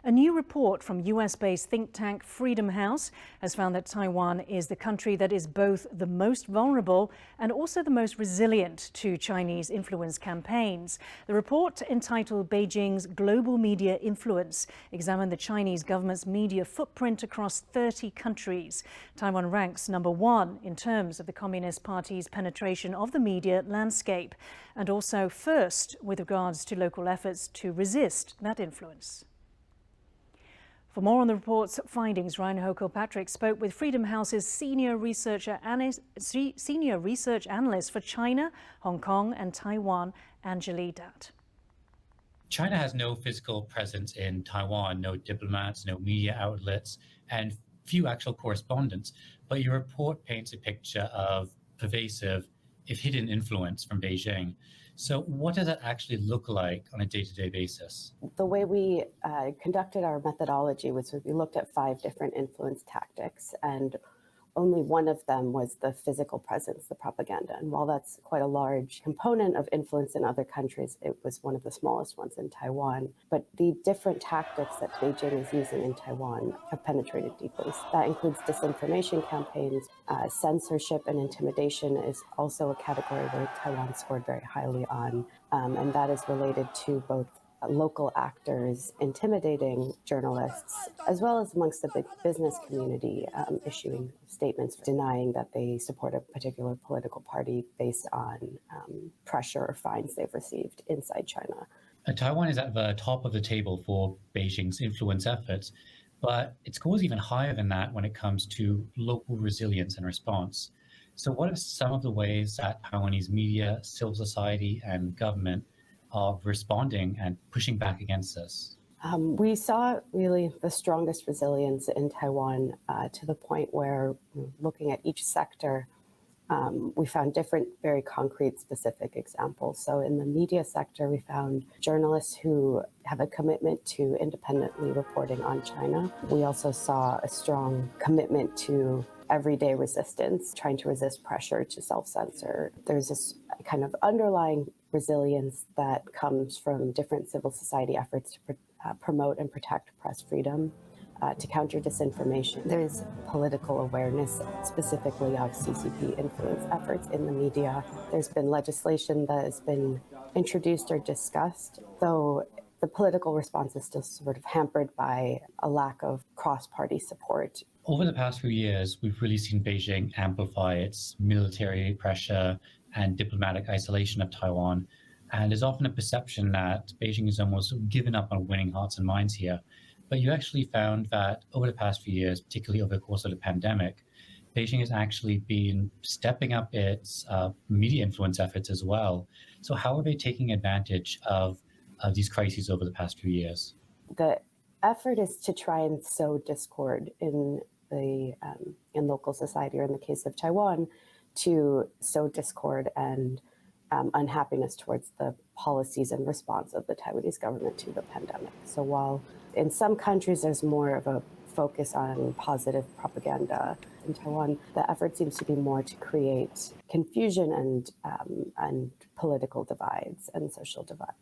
A new report from US-based think tank Freedom House has found that Taiwan is the country that is both the most vulnerable and also the most resilient to Chinese influence campaigns. The report, entitled Beijing's Global Media Influence, examined the Chinese government's media footprint across 30 countries. Taiwan ranks #1 in terms of the Communist Party's penetration of the media landscape, and also first with regards to local efforts to resist that influence. For more on the report's findings, Ryan Kilpatrick spoke with Freedom House's senior research analyst for China, Hong Kong and Taiwan, Angeli Datt. China has no physical presence in Taiwan, no diplomats, no media outlets, and few actual correspondents. But your report paints a picture of pervasive, if hidden, influence from Beijing. So what does that actually look like on a day-to-day basis? The way we conducted our methodology was we looked at 5 different influence tactics, and only one of them was the physical presence, the propaganda. And while that's quite a large component of influence in other countries, it was one of the smallest ones in Taiwan. But the different tactics that Beijing is using in Taiwan have penetrated deeply. That includes disinformation campaigns, censorship and intimidation is also a category where Taiwan scored very highly on. And that is related to both local actors intimidating journalists, as well as amongst the big business community, issuing statements denying that they support a particular political party based on pressure or fines they've received inside China. Taiwan is at the top of the table for Beijing's influence efforts, but it scores even higher than that when it comes to local resilience and response. So what are some of the ways that Taiwanese media, civil society, and government are responding and pushing back against this? We saw really the strongest resilience in Taiwan to the point where, looking at each sector, we found different, very concrete, specific examples. So in the media sector, we found journalists who have a commitment to independently reporting on China. We also saw a strong commitment to everyday resistance, trying to resist pressure to self-censor. There's this kind of underlying resilience that comes from different civil society efforts to promote and protect press freedom, to counter disinformation. There's political awareness, specifically of CCP influence efforts in the media. There's been legislation that has been introduced or discussed, though the political response is still sort of hampered by a lack of cross-party support. Over the past few years, we've really seen Beijing amplify its military pressure and diplomatic isolation of Taiwan. And there's often a perception that Beijing has almost given up on winning hearts and minds here. But you actually found that over the past few years, particularly over the course of the pandemic, Beijing has actually been stepping up its media influence efforts as well. So how are they taking advantage of these crises over the past few years? The effort is to try and sow discord in local society, or in the case of Taiwan, to sow discord and unhappiness towards the policies and response of the Taiwanese government to the pandemic. So while in some countries there's more of a focus on positive propaganda, in Taiwan the effort seems to be more to create confusion and political divides and social divides.